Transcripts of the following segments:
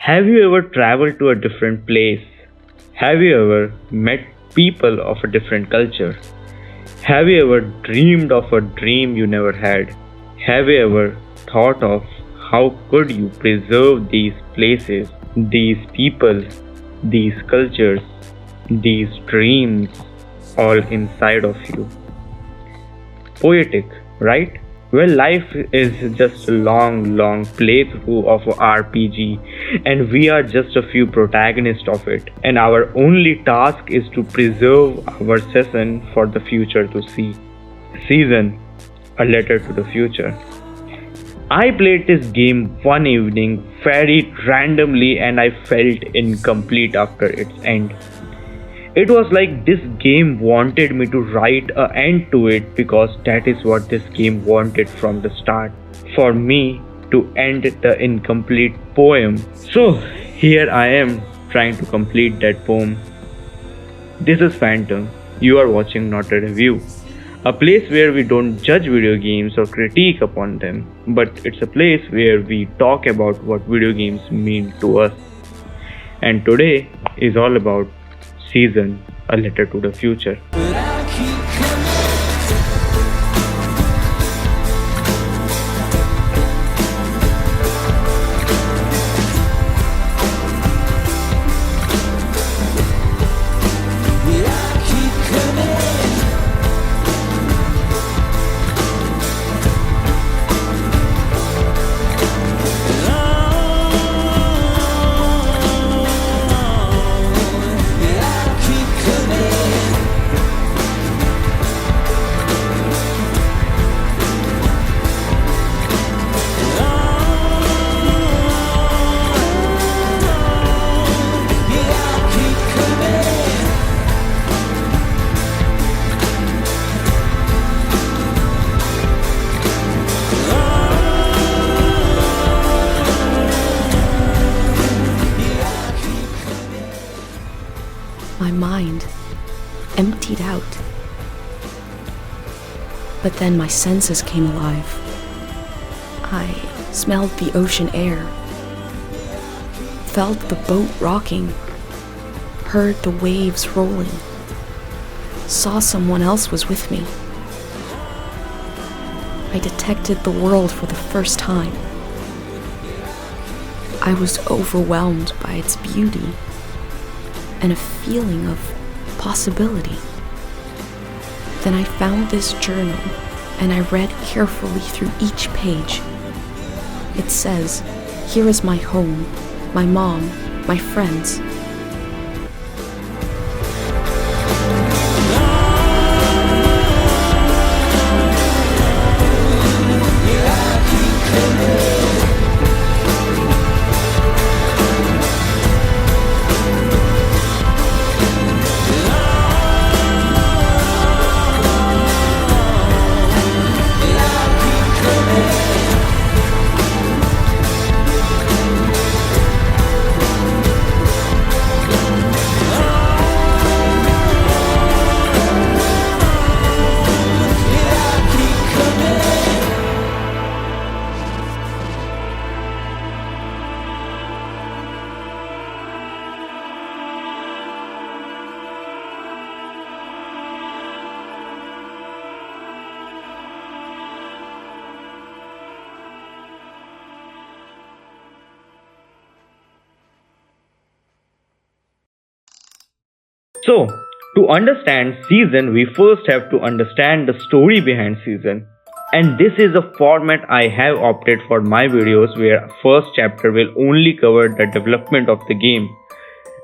Have you ever traveled to a different place? Have you ever met people of a different culture? Have you ever dreamed of a dream you never had? Have you ever thought of how could you preserve these places, these people, these cultures, these dreams all inside of you? Poetic, right? Well, life is just a long playthrough of a RPG, and we are just a few protagonists of it. And our only task is to preserve our session for the future to see. Season, a letter to the future. I played this game one evening very randomly, and I felt incomplete after its end. It was like this game wanted me to write an end to it because that is what this game wanted from the start. For me to end the incomplete poem. So here I am trying to complete that poem. This is Phantom. You are watching Not a Review. A place where we don't judge video games or critique upon them, but it's a place where we talk about what video games mean to us. And today is all about Season, a letter to the future. My mind emptied out. But then my senses came alive. I smelled the ocean air, felt the boat rocking, heard the waves rolling, saw someone else was with me. I detected the world for the first time. I was overwhelmed by its beauty and a feeling of possibility. Then I found this journal and I read carefully through each page. It says, "Here is my home, my mom, my friends." So, to understand Season, we first have to understand the story behind Season. And this is a format I have opted for my videos where first chapter will only cover the development of the game,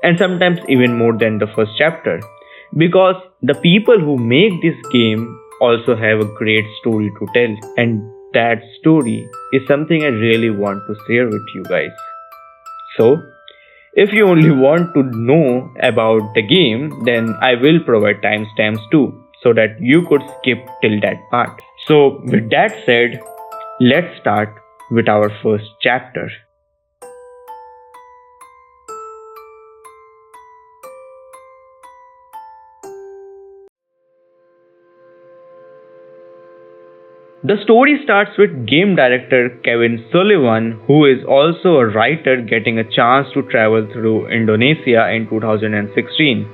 and sometimes even more than the first chapter, because the people who make this game also have a great story to tell, and that story is something I really want to share with you guys. So, if you only want to know about the game, then I will provide timestamps too, so that you could skip till that part. So with that said, let's start with our first chapter. The story starts with game director Kevin Sullivan, who is also a writer, getting a chance to travel through Indonesia in 2016.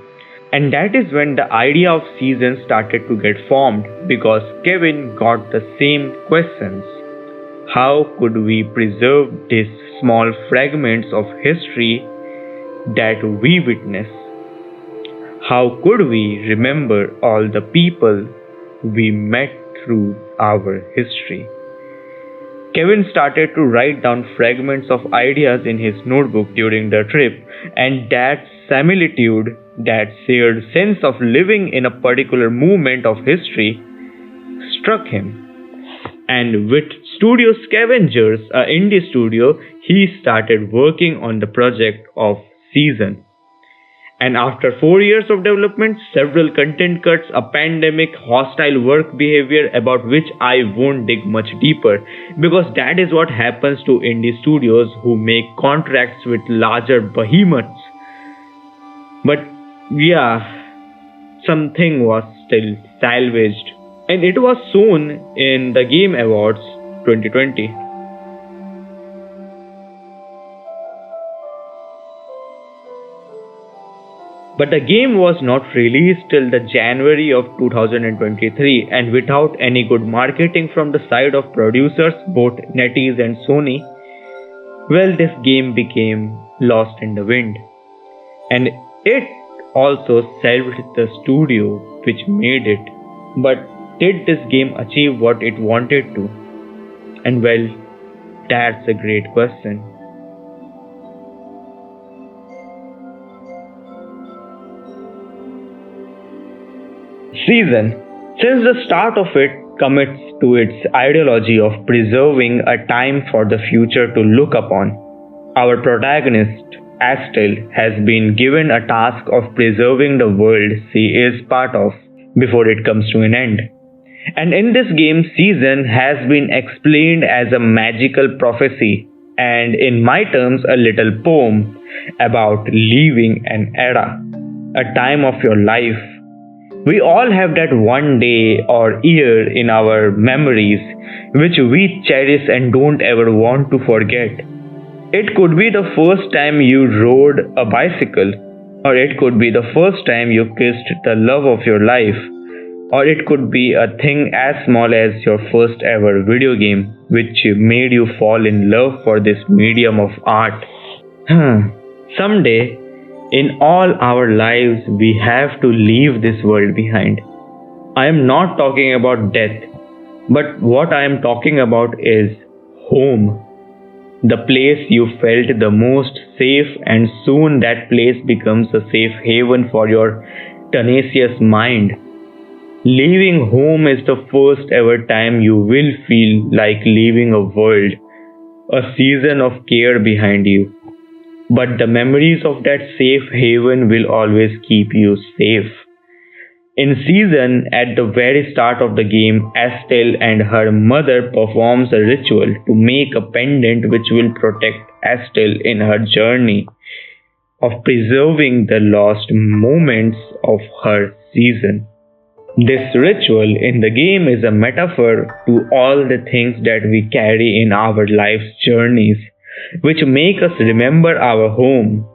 And that is when the idea of Season started to get formed, because Kevin got the same questions. How could we preserve these small fragments of history that we witness? How could we remember all the people we met through our history? Kevin started to write down fragments of ideas in his notebook during the trip, and that similitude, that shared sense of living in a particular moment of history, struck him. And with Studio Scavengers, an indie studio, he started working on the project of Season. And after 4 years of development, several content cuts, a pandemic, hostile work behavior, about which I won't dig much deeper, because that is what happens to indie studios who make contracts with larger behemoths. But yeah, something was still salvaged, and it was shown in the Game Awards 2020. But the game was not released till the January of 2023, and without any good marketing from the side of producers, both NetEase and Sony, well, this game became lost in the wind. And it also saved the studio which made it. But did this game achieve what it wanted to? And well, that's a great question. Season, since the start of it, commits to its ideology of preserving a time for the future to look upon. Our protagonist, Estelle, has been given a task of preserving the world she is part of before it comes to an end. And in this game, Season has been explained as a magical prophecy, and in my terms, a little poem about leaving an era, a time of your life. We all have that one day or year in our memories which we cherish and don't ever want to forget. It could be the first time you rode a bicycle, or it could be the first time you kissed the love of your life, or it could be a thing as small as your first ever video game which made you fall in love for this medium of art. Someday, in all our lives, we have to leave this world behind. I am not talking about death, but what I am talking about is home. The place you felt the most safe, and soon that place becomes a safe haven for your tenacious mind. Leaving home is the first ever time you will feel like leaving a world, a season of care behind you. But the memories of that safe haven will always keep you safe. In Season, at the very start of the game, Estelle and her mother performs a ritual to make a pendant which will protect Estelle in her journey of preserving the lost moments of her season. This ritual in the game is a metaphor to all the things that we carry in our life's journeys, which make us remember our home.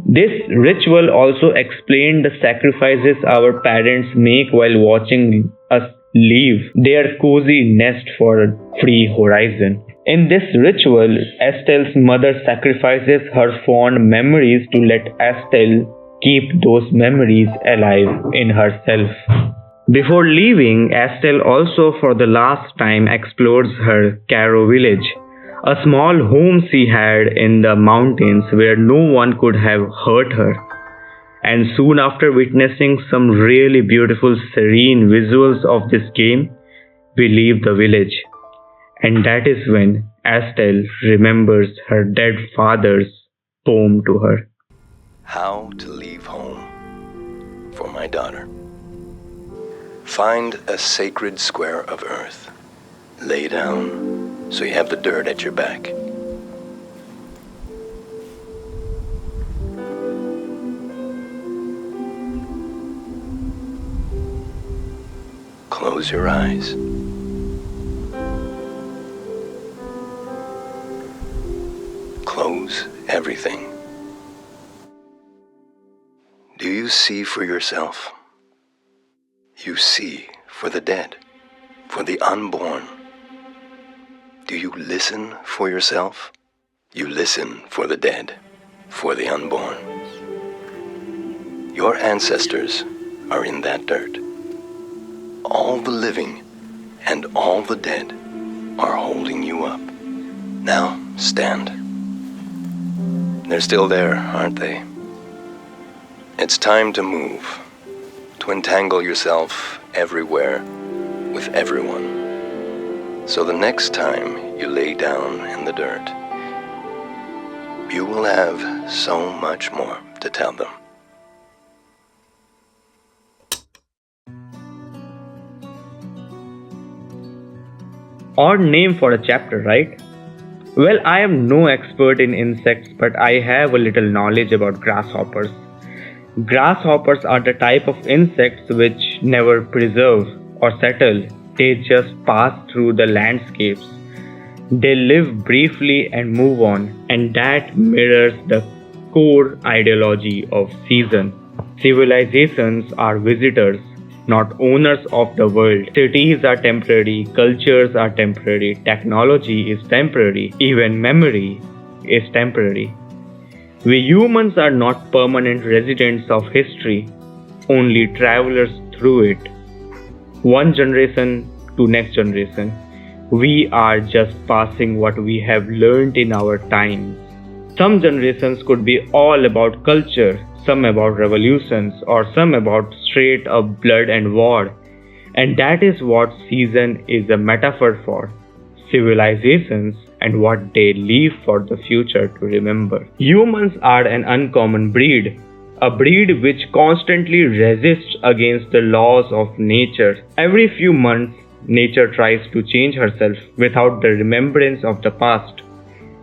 This ritual also explained the sacrifices our parents make while watching us leave their cozy nest for a free horizon. In this ritual, Estelle's mother sacrifices her fond memories to let Estelle keep those memories alive in herself. Before leaving, Estelle also for the last time explores her Caro village, a small home she had in the mountains where no one could have hurt her. And soon after witnessing some really beautiful serene visuals of this game, we leave the village. And that is when Estelle remembers her dead father's poem to her. How to leave home for my daughter. Find a sacred square of earth. Lay down so you have the dirt at your back. Close your eyes. everything. Do you see for yourself? You see for the dead, for the unborn. Do you listen for yourself? You listen for the dead, for the unborn. Your ancestors are in that dirt. All the living and all the dead are holding you up. Now, stand. They're still there, aren't they? It's time to move, to entangle yourself everywhere with everyone. So the next time you lay down in the dirt, you will have so much more to tell them. Odd name for a chapter, right? Well, I am no expert in insects, but I have a little knowledge about grasshoppers. Grasshoppers are the type of insects which never preserve or settle, they just pass through the landscapes. They live briefly and move on, and that mirrors the core ideology of season. Civilizations are visitors, not owners of the world. Cities are temporary, cultures are temporary, technology is temporary, even memory is temporary. We humans are not permanent residents of history, only travelers through it. One generation to next generation, we are just passing what we have learned in our times. Some generations could be all about culture, some about revolutions, or some about straight up blood and war. And that is what season is a metaphor for. Civilizations and what they leave for the future to remember. Humans are an uncommon breed, a breed which constantly resists against the laws of nature. Every few months, nature tries to change herself without the remembrance of the past.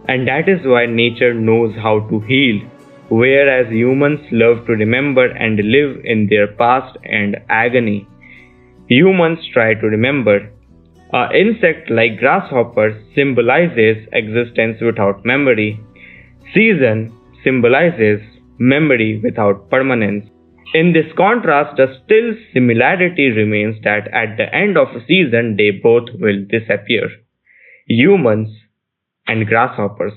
And that is why nature knows how to heal, whereas humans love to remember and live in their past and agony. Humans try to remember. An insect like grasshopper symbolizes existence without memory. Season symbolizes memory without permanence. In this contrast, the still similarity remains that at the end of a season they both will disappear. Humans and grasshoppers.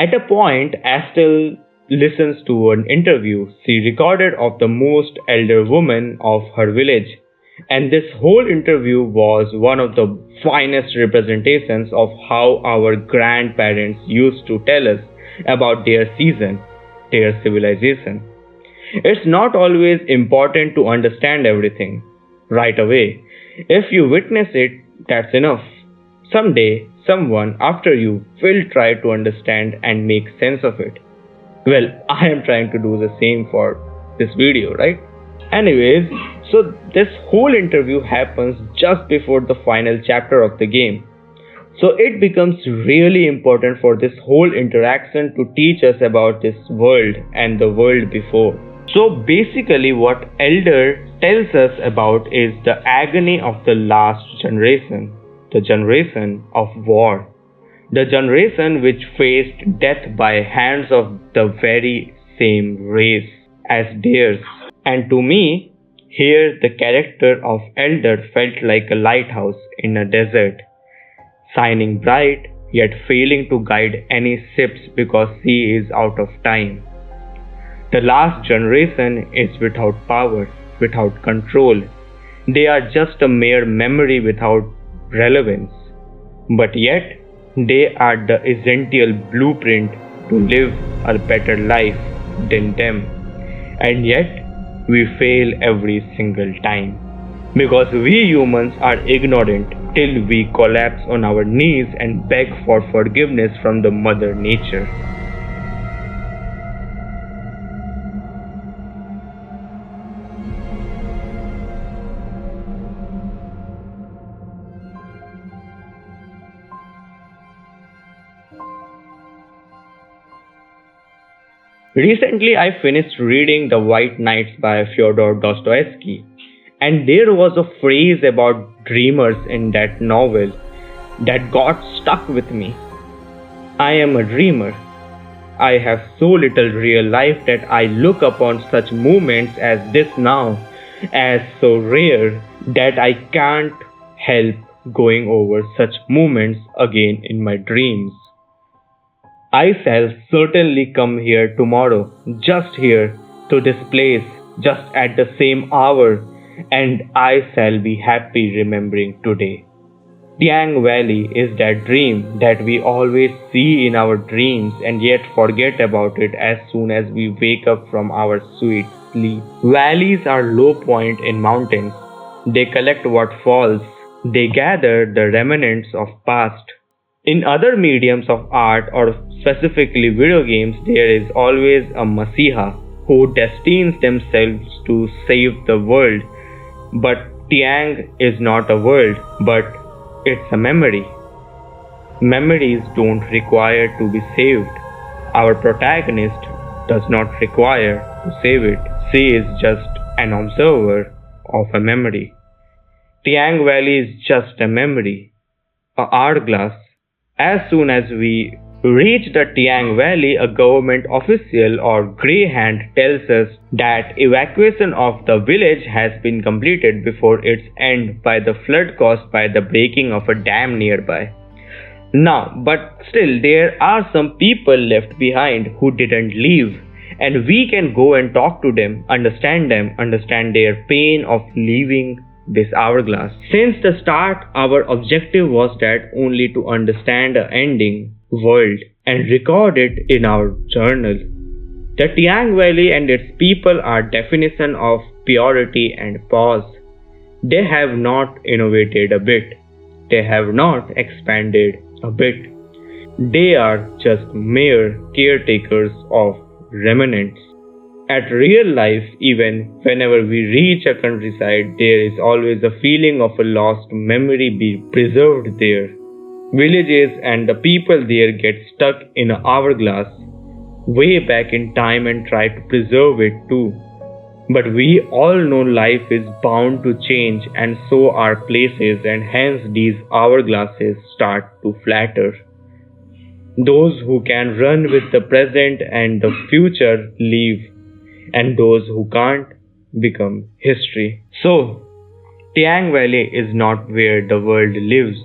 At a point, Estelle listens to an interview she recorded of the most elder woman of her village, and this whole interview was one of the finest representations of how our grandparents used to tell us about their season, their civilization. It's not always important to understand everything right away. If you witness it, that's enough. Someday, someone after you will try to understand and make sense of it. Well, I am trying to do the same for this video, right? Anyways, so this whole interview happens just before the final chapter of the game. So it becomes really important for this whole interaction to teach us about this world and the world before. So basically what Elder tells us about is the agony of the last generation, the generation of war, the generation which faced death by hands of the very same race as theirs. And to me, here the character of Elder felt like a lighthouse in a desert, shining bright yet failing to guide any ships because she is out of time. The last generation is without power, without control. They are just a mere memory without relevance. But yet, they are the essential blueprint to live a better life than them. And yet, we fail every single time. Because we humans are ignorant till we collapse on our knees and beg for forgiveness from the Mother Nature. Recently, I finished reading The White Nights by Fyodor Dostoevsky, and there was a phrase about dreamers in that novel that got stuck with me. I am a dreamer. I have so little real life that I look upon such moments as this now as so rare that I can't help going over such moments again in my dreams. I shall certainly come here tomorrow, just here, to this place, just at the same hour, and I shall be happy remembering today. Tieng Valley is that dream that we always see in our dreams and yet forget about it as soon as we wake up from our sweet sleep. Valleys are low point in mountains. They collect what falls. They gather the remnants of past. In other mediums of art or specifically video games, there is always a Messiah who destines themselves to save the world. But Tieng is not a world, but it's a memory. Memories don't require to be saved. Our protagonist does not require to save it. She is just an observer of a memory. Tieng Valley is just a memory, a hourglass. As soon as we reach the Tieng Valley, a government official or grey hand tells us that evacuation of the village has been completed before its end by the flood caused by the breaking of a dam nearby. Now, but still there are some people left behind who didn't leave, and we can go and talk to them, understand their pain of leaving this hourglass. Since the start, our objective was that only to understand the ending world and record it in our journal. The Tieng Valley and its people are definition of purity and pause. They have not innovated a bit. They have not expanded a bit. They are just mere caretakers of remnants. At real life, even whenever we reach a countryside, there is always a feeling of a lost memory being preserved there. Villages and the people there get stuck in an hourglass way back in time and try to preserve it too. But we all know life is bound to change, and so are places, and hence these hourglasses start to flatter. Those who can run with the present and the future leave, and those who can't become history. So, Tieng Valley is not where the world lives.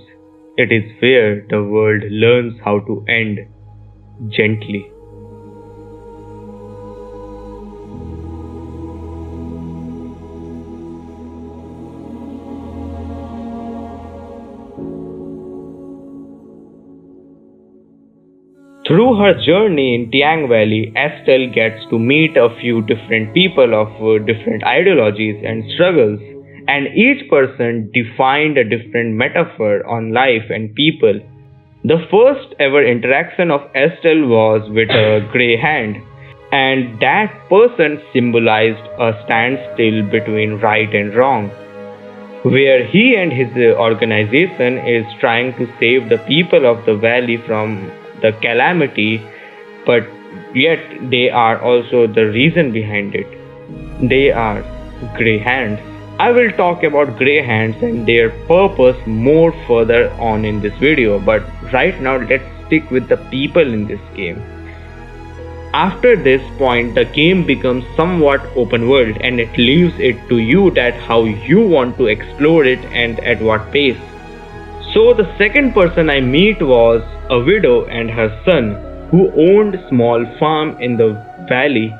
It is where the world learns how to end gently. Through her journey in Tieng Valley, Estelle gets to meet a few different people of different ideologies and struggles, and each person defined a different metaphor on life and people. The first ever interaction of Estelle was with a grey hand, and that person symbolized a standstill between right and wrong, where he and his organization is trying to save the people of the valley from the calamity, but yet they are also the reason behind it. They are grey hands. I will talk about grey hands and their purpose more further on in this video, but right now let's stick with the people in this game. After this point, the game becomes somewhat open world, and it leaves it to you that how you want to explore it and at what pace. So the second person I meet was a widow and her son who owned a small farm in the valley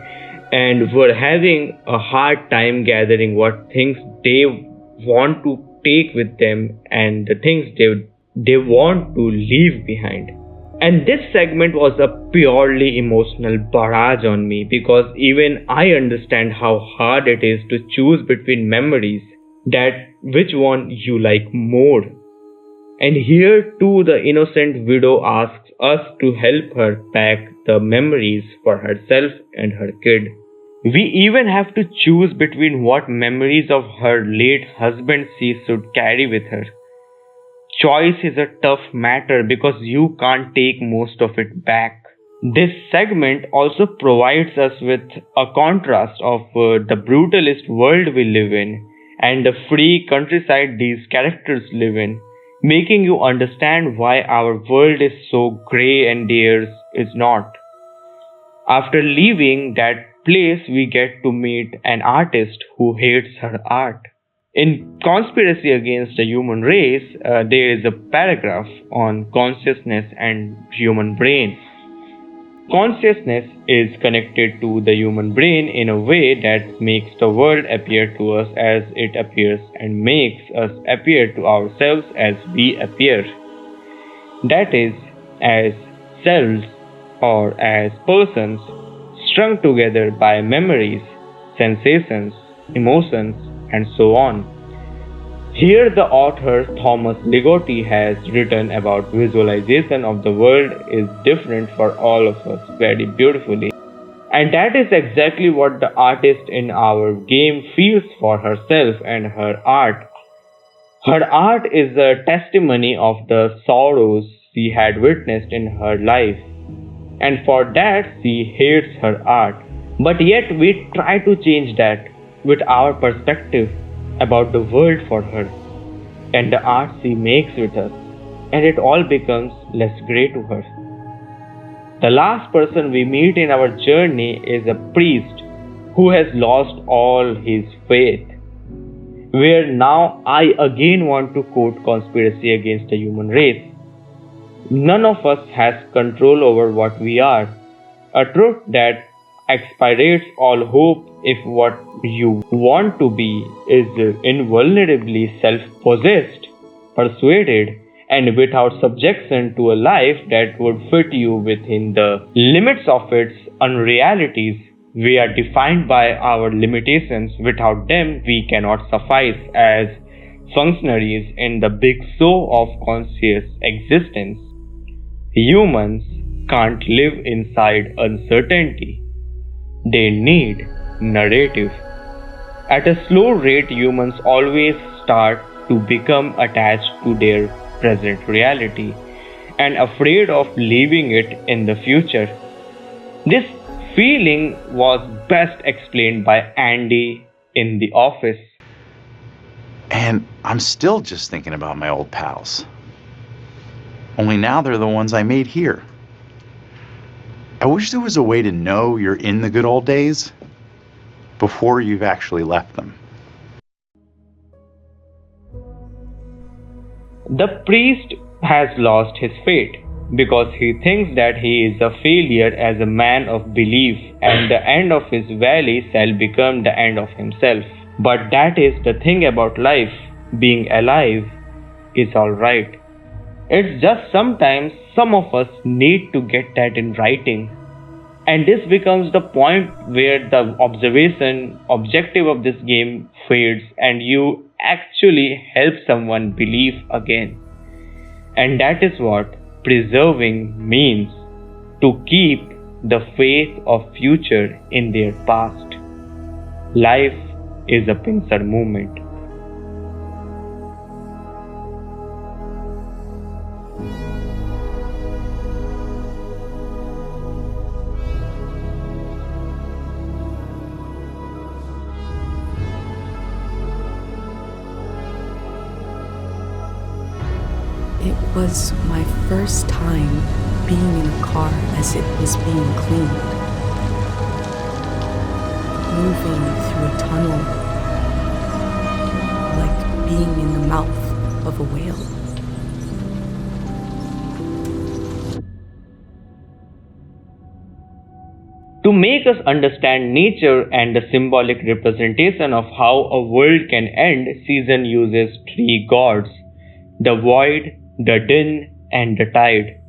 and were having a hard time gathering what things they want to take with them and the things they want to leave behind. And this segment was a purely emotional barrage on me, because even I understand how hard it is to choose between memories, that which one you like more. And here too the innocent widow asks us to help her pack the memories for herself and her kid. We even have to choose between what memories of her late husband she should carry with her. Choice is a tough matter because you can't take most of it back. This segment also provides us with a contrast of the brutalist world we live in and the free countryside these characters live in, making you understand why our world is so grey and theirs is not. After leaving that place, we get to meet an artist who hates her art. In Conspiracy Against the Human Race, there is a paragraph on consciousness and human brain. Consciousness is connected to the human brain in a way that makes the world appear to us as it appears and makes us appear to ourselves as we appear. That is, as selves or as persons strung together by memories, sensations, emotions, and so on. Here the author Thomas Ligotti has written about visualization of the world is different for all of us very beautifully. And that is exactly what the artist in our game feels for herself and her art. Her art is a testimony of the sorrows she had witnessed in her life. And for that she hates her art. But yet we try to change that with our perspective about the world for her and the art she makes with us, and it all becomes less grey to her. The last person we meet in our journey is a priest who has lost all his faith. Where now I again want to quote Conspiracy Against the Human Race. None of us has control over what we are, a truth that expirates all hope if what you want to be is invulnerably self-possessed, persuaded, and without subjection to a life that would fit you within the limits of its unrealities. We are defined by our limitations. Without them, we cannot suffice as functionaries in the big show of conscious existence. Humans can't live inside uncertainty. They need narrative. At a slow rate, humans always start to become attached to their present reality and afraid of leaving it in the future. This feeling was best explained by Andy in The Office. And I'm still just thinking about my old pals. Only now they're the ones I made here. I wish there was a way to know you're in the good old days before you've actually left them. The priest has lost his faith because he thinks that he is a failure as a man of belief, and the end of his valley shall become the end of himself. But that is the thing about life. Being alive is alright. It's just sometimes some of us need to get that in writing. And this becomes the point where the objective of this game fades and you actually help someone believe again. And that is what preserving means, to keep the faith of future in their past. Life is a pincer movement. It was my first time being in a car as it was being cleaned, moving through a tunnel, like being in the mouth of a whale. To make us understand nature and the symbolic representation of how a world can end, Season uses three gods: the void, the din, and the tide.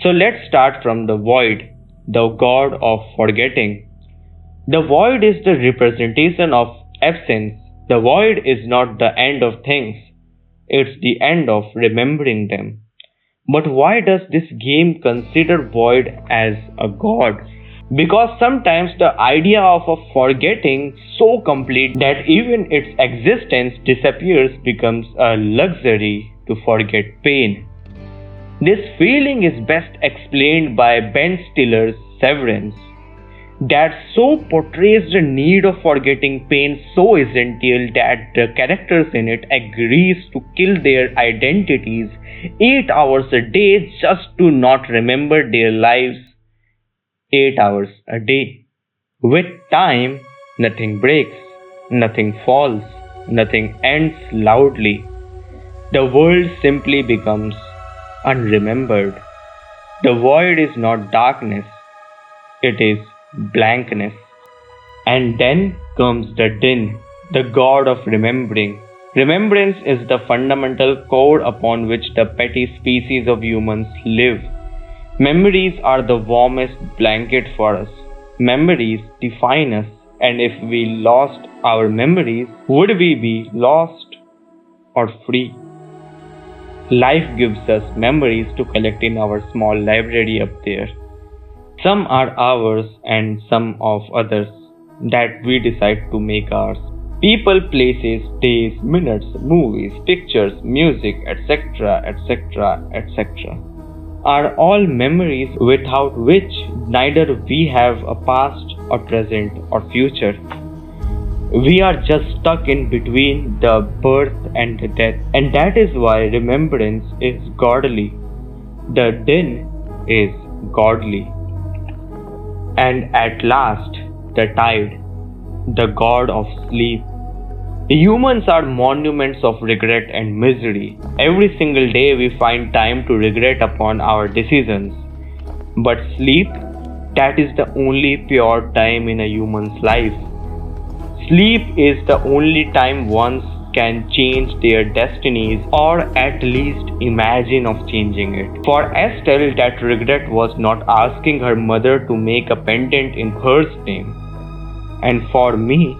So let's start from the void, the god of forgetting. The void is the representation of absence. The void is not the end of things, it's the end of remembering them. But why does this game consider void as a god? Because sometimes the idea of a forgetting so complete that even its existence disappears becomes a luxury to forget pain. This feeling is best explained by Ben Stiller's Severance, that so portrays the need of forgetting pain so essential that the characters in it agrees to kill their identities 8 hours a day just to not remember their lives 8 hours a day. With time, nothing breaks, nothing falls, nothing ends loudly. The world simply becomes unremembered. The void is not darkness, it is blankness. And then comes the din, the god of remembering. Remembrance is the fundamental core upon which the petty species of humans live. Memories are the warmest blanket for us. Memories define us, and if we lost our memories, would we be lost or free? Life gives us memories to collect in our small library up there. Some are ours and some of others that we decide to make ours. People, places, days, minutes, movies, pictures, music, etc., etc., etc. are all memories without which neither we have a past or present or future. We are just stuck in between the birth and the death, and that is why remembrance is godly. The din is godly. And at last, the tide, the god of sleep. Humans are monuments of regret and misery. Every single day we find time to regret upon our decisions. But sleep, that is the only pure time in a human's life. Sleep is the only time one can change their destinies, or at least imagine of changing it. For Estelle, that regret was not asking her mother to make a pendant in her name. And for me,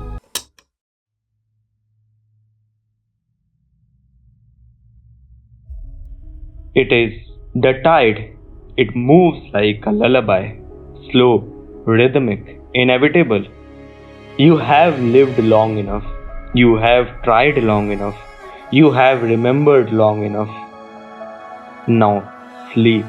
it is the tide. It moves like a lullaby, slow, rhythmic, inevitable. You have lived long enough. You have tried long enough. You have remembered long enough. Now sleep.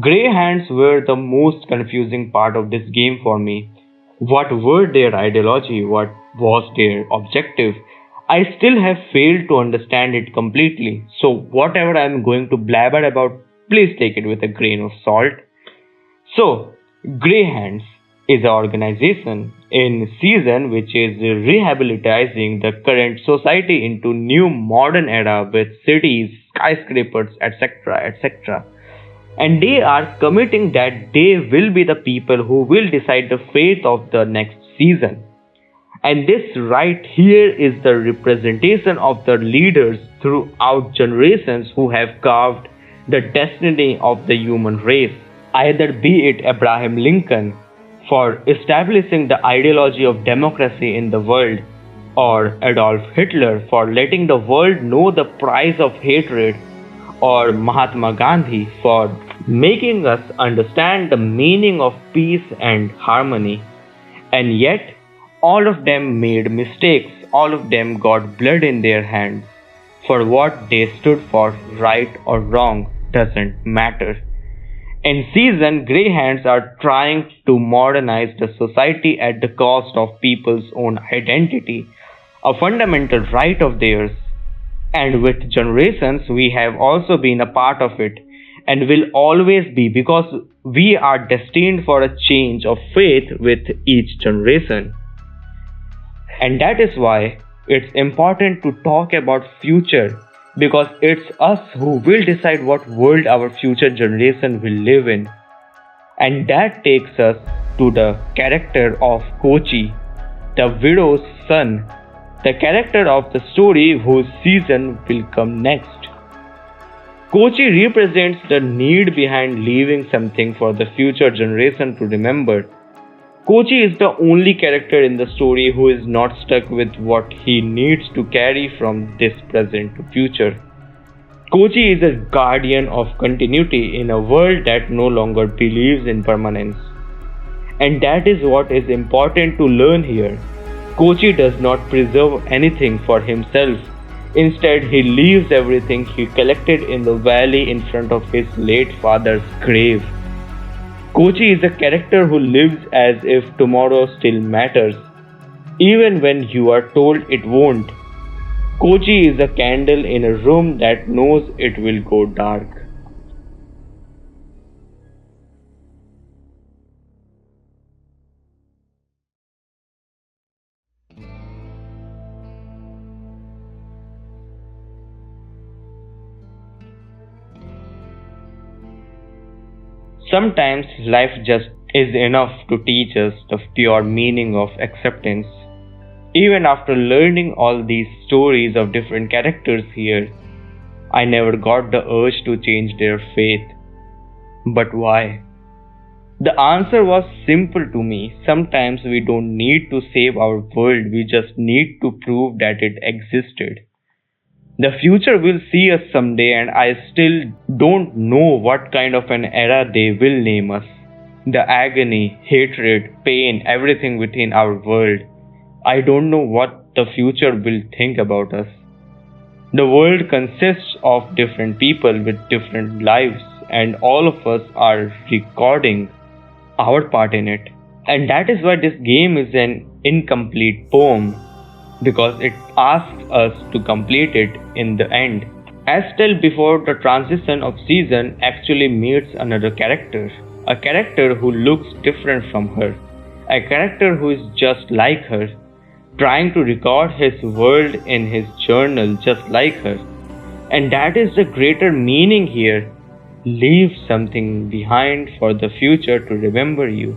Grey hands were the most confusing part of this game for me. What were their ideology? What was their objective? I still have failed to understand it completely. So whatever I am going to blabber about, please take it with a grain of salt. So, Grey Hands is an organization in season which is rehabilitating the current society into new modern era with cities, skyscrapers, etc., etc. And they are committing that they will be the people who will decide the fate of the next season. And this right here is the representation of the leaders throughout generations who have carved the destiny of the human race. Either be it Abraham Lincoln for establishing the ideology of democracy in the world, or Adolf Hitler for letting the world know the price of hatred, or Mahatma Gandhi for making us understand the meaning of peace and harmony. And yet, all of them made mistakes, all of them got blood in their hands. For what they stood for, right or wrong, doesn't matter. In season, Grey Hands are trying to modernize the society at the cost of people's own identity, a fundamental right of theirs. And with generations, we have also been a part of it, and will always be, because we are destined for a change of faith with each generation. And that is why it's important to talk about future, because it's us who will decide what world our future generation will live in. And that takes us to the character of Kochi, the widow's son, the character of the story whose season will come next. Kochi represents the need behind leaving something for the future generation to remember. Kochi is the only character in the story who is not stuck with what he needs to carry from this present to future. Koji is a guardian of continuity in a world that no longer believes in permanence. And that is what is important to learn here. Koji does not preserve anything for himself. Instead, he leaves everything he collected in the valley in front of his late father's grave. Koji is a character who lives as if tomorrow still matters, even when you are told it won't. Koji is a candle in a room that knows it will go dark. Sometimes life just is enough to teach us the pure meaning of acceptance. Even after learning all these stories of different characters here, I never got the urge to change their faith. But why? The answer was simple to me. Sometimes we don't need to save our world, we just need to prove that it existed. The future will see us someday, and I still don't know what kind of an era they will name us. The agony, hatred, pain, everything within our world. I don't know what the future will think about us. The world consists of different people with different lives, and all of us are recording our part in it. And that is why this game is an incomplete poem, because it asks us to complete it in the end. As still before the transition of season actually meets another character, a character who looks different from her, a character who is just like her, trying to record his world in his journal just like her. And that is the greater meaning here. Leave something behind for the future to remember you.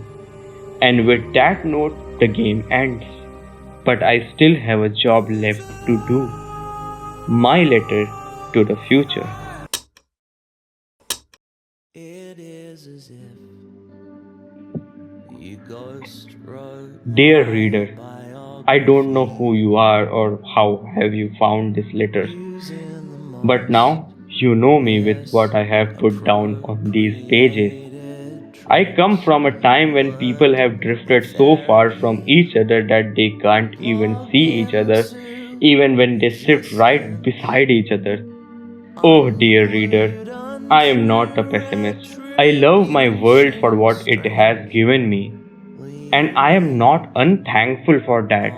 And with that note, the game ends. But I still have a job left to do. My letter to the future. Dear reader, I don't know who you are or how have you found this letter. But now you know me with what I have put down on these pages. I come from a time when people have drifted so far from each other that they can't even see each other, even when they sit right beside each other. Oh dear reader, I am not a pessimist. I love my world for what it has given me, and I am not unthankful for that.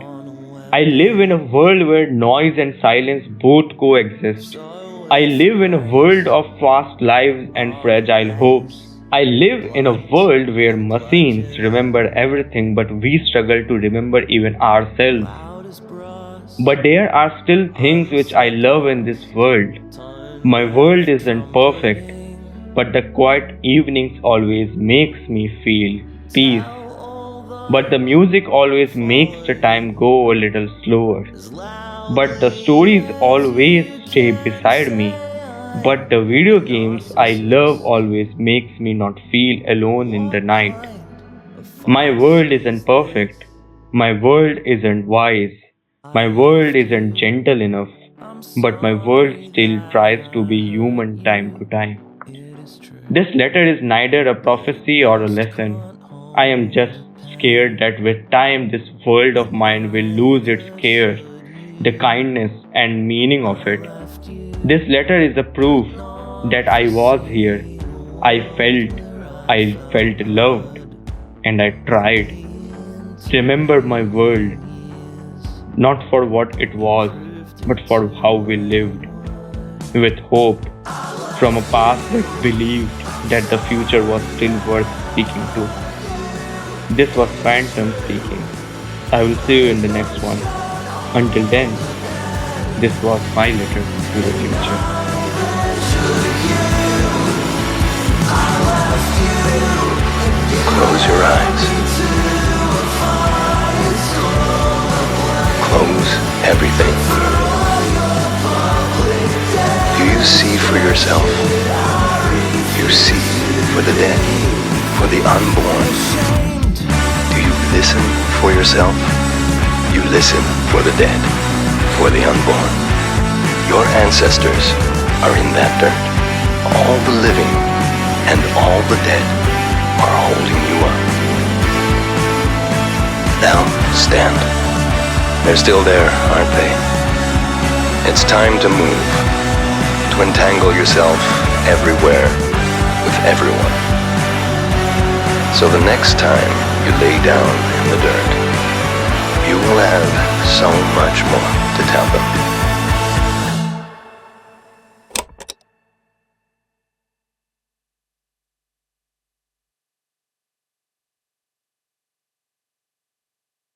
I live in a world where noise and silence both coexist. I live in a world of fast lives and fragile hopes. I live in a world where machines remember everything, but we struggle to remember even ourselves. But there are still things which I love in this world. My world isn't perfect, but the quiet evenings always makes me feel peace. But the music always makes the time go a little slower. But the stories always stay beside me. But the video games I love always makes me not feel alone in the night. My world isn't perfect. My world isn't wise. My world isn't gentle enough. But my world still tries to be human time to time. This letter is neither a prophecy or a lesson. I am just scared that with time this world of mine will lose its care, the kindness and meaning of it. This letter is a proof that I was here. I felt loved, and I tried. Remember my world, not for what it was, but for how we lived. With hope, from a past that believed that the future was still worth speaking to. This was Phantom speaking. I will see you in the next one. Until then, this was my letter to the future. Close your eyes. Close everything. Do you see for yourself? You see for the dead, for the unborn. Do you listen for yourself? You listen for the dead, for the unborn. Your ancestors, are in that dirt. All the living and all the dead are holding you up. Now, stand. They're still there, aren't they? It's time to move, to entangle yourself everywhere with everyone. So the next time you lay down in the dirt, you will have so much more